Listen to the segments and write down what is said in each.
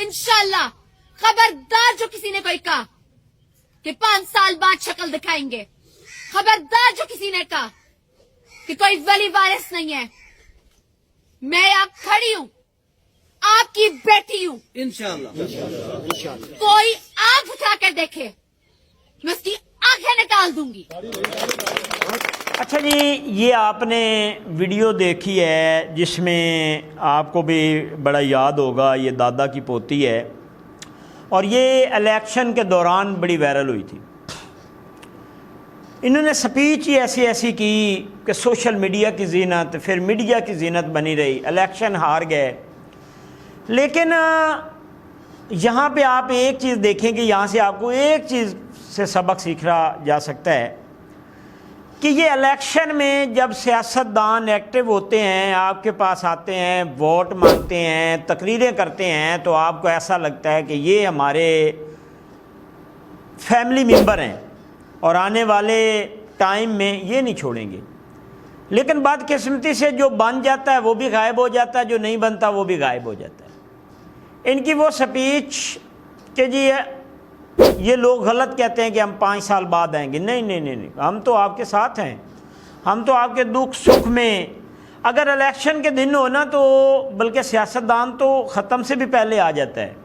इंशाल्लाह खबरदार जो किसी ने कोई कहा कि 5 साल बाद शक्ल दिखाएंगे, खबरदार जो किसी ने कहा कि कोई वली वारिस नहीं है, मैं यहाँ खड़ी हूँ, आपकी बेटी हूँ। इंशाल्लाह कोई आंख उठा कर देखे मैं उसकी आंखें निकाल दूंगी। अच्छा जी, ये आपने वीडियो देखी है जिसमें आपको भी बड़ा याद होगा, ये दादा की पोती है और ये इलेक्शन के दौरान बड़ी वायरल हुई थी। इन्होंने स्पीच ही ऐसी ऐसी की कि सोशल मीडिया की जीनत, फिर मीडिया की जीनत बनी रही, इलेक्शन हार गए। लेकिन यहाँ पे आप एक चीज़ देखेंगे, यहाँ से आपको एक चीज़ से सबक सीखा जा सकता है कि ये इलेक्शन में जब सियासतदान एक्टिव होते हैं, आपके पास आते हैं, वोट मांगते हैं, तकरीरें करते हैं, तो आपको ऐसा लगता है कि ये हमारे फैमिली मेंबर हैं और आने वाले टाइम में ये नहीं छोड़ेंगे। लेकिन बदकिस्मती से जो बन जाता है वो भी गायब हो जाता है, जो नहीं बनता वो भी गायब हो जाता है। इनकी वो स्पीच कि जी ये लोग गलत कहते हैं कि हम 5 साल बाद आएंगे, नहीं नहीं नहीं नहीं, हम तो आपके साथ हैं, हम तो आपके दुख सुख में। अगर इलेक्शन के दिन हो ना तो बल्कि सियासतदान तो ख़त्म से भी पहले आ जाता है,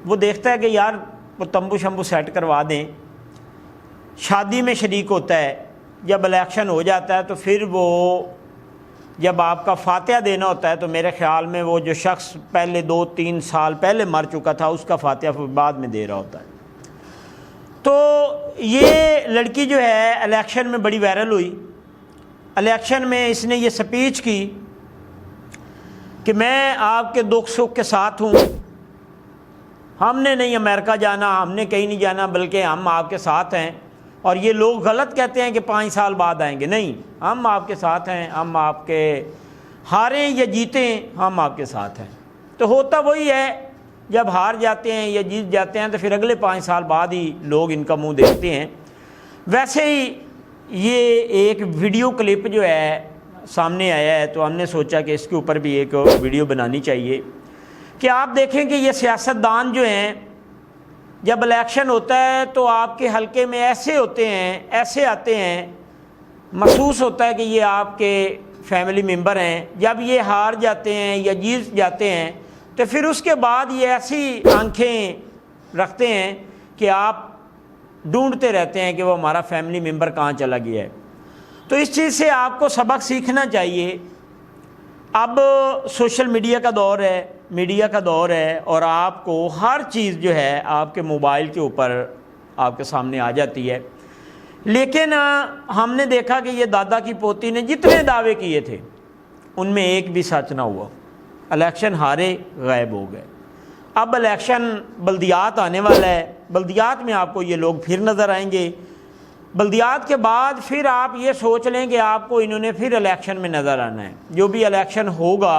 वो देखता है कि यार वो तंबू शंबू सेट करवा दें, शादी में शरीक होता है। जब इलेक्शन हो जाता है तो फिर वो जब आपका फातिहा देना होता है तो मेरे ख़्याल में वो जो शख्स पहले 2-3 साल पहले मर चुका था उसका फातिहा बाद में दे रहा होता है। तो ये लड़की जो है इलेक्शन में बड़ी वायरल हुई। इलेक्शन में इसने ये स्पीच की कि मैं आपके दुख सुख के साथ हूँ, हमने नहीं अमेरिका जाना, हमने कहीं नहीं जाना, बल्कि हम आपके साथ हैं। और ये लोग गलत कहते हैं कि 5 साल बाद आएंगे, नहीं, हम आपके साथ हैं, हम आपके हारें या जीतें हम आपके साथ हैं। तो होता वही है, जब हार जाते हैं या जीत जाते हैं तो फिर अगले 5 साल बाद ही लोग इनका मुंह देखते हैं। वैसे ही ये एक वीडियो क्लिप जो है सामने आया है तो हमने सोचा कि इसके ऊपर भी एक वीडियो बनानी चाहिए कि आप देखें कि ये सियासतदान जो हैं जब इलेक्शन होता है तो आपके हलके में ऐसे होते हैं, ऐसे आते हैं, महसूस होता है कि ये आपके फैमिली मेंबर हैं। जब ये हार जाते हैं या जीत जाते हैं तो फिर उसके बाद ये ऐसी आंखें रखते हैं कि आप ढूंढते रहते हैं कि वो हमारा फैमिली मेंबर कहाँ चला गया है। तो इस चीज़ से आपको सबक सीखना चाहिए। अब सोशल मीडिया का दौर है, मीडिया का दौर है और आपको हर चीज़ जो है आपके मोबाइल के ऊपर आपके सामने आ जाती है। लेकिन हमने देखा कि ये दादा की पोती ने जितने दावे किए थे उनमें एक भी सच ना हुआ। इलेक्शन हारे, गायब हो गए। अब इलेक्शन बल्दियात आने वाला है, बल्दियात में आपको ये लोग फिर नज़र आएंगे। बल्दियात के बाद फिर आप ये सोच लें कि आपको इन्होंने फिर इलेक्शन में नज़र आना है। जो भी इलेक्शन होगा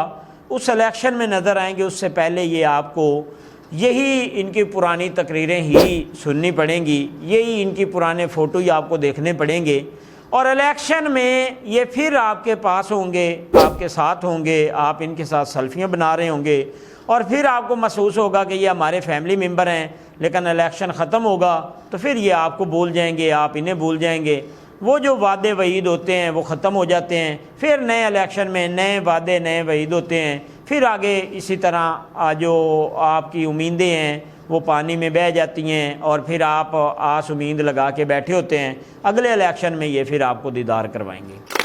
उस इलेक्शन में नज़र आएंगे, उससे पहले ये आपको यही इनकी पुरानी तकरीरें ही सुननी पड़ेंगी, यही इनकी पुराने फ़ोटो ही आपको देखने पड़ेंगे और इलेक्शन में ये फिर आपके पास होंगे, आपके साथ होंगे, आप इनके साथ सेल्फियाँ बना रहे होंगे और फिर आपको महसूस होगा कि ये हमारे फैमिली मेंबर हैं। लेकिन इलेक्शन ख़त्म होगा तो फिर ये आपको भूल जाएंगे, आप इन्हें भूल जाएंगे। वो जो वादे वईद होते हैं वो ख़त्म हो जाते हैं, फिर नए इलेक्शन में नए वादे नए वईद होते हैं। फिर आगे इसी तरह जो आपकी उम्मीदें हैं वो पानी में बह जाती हैं और फिर आप आस उम्मीद लगा के बैठे होते हैं। अगले इलेक्शन में ये फिर आपको दीदार करवाएंगे।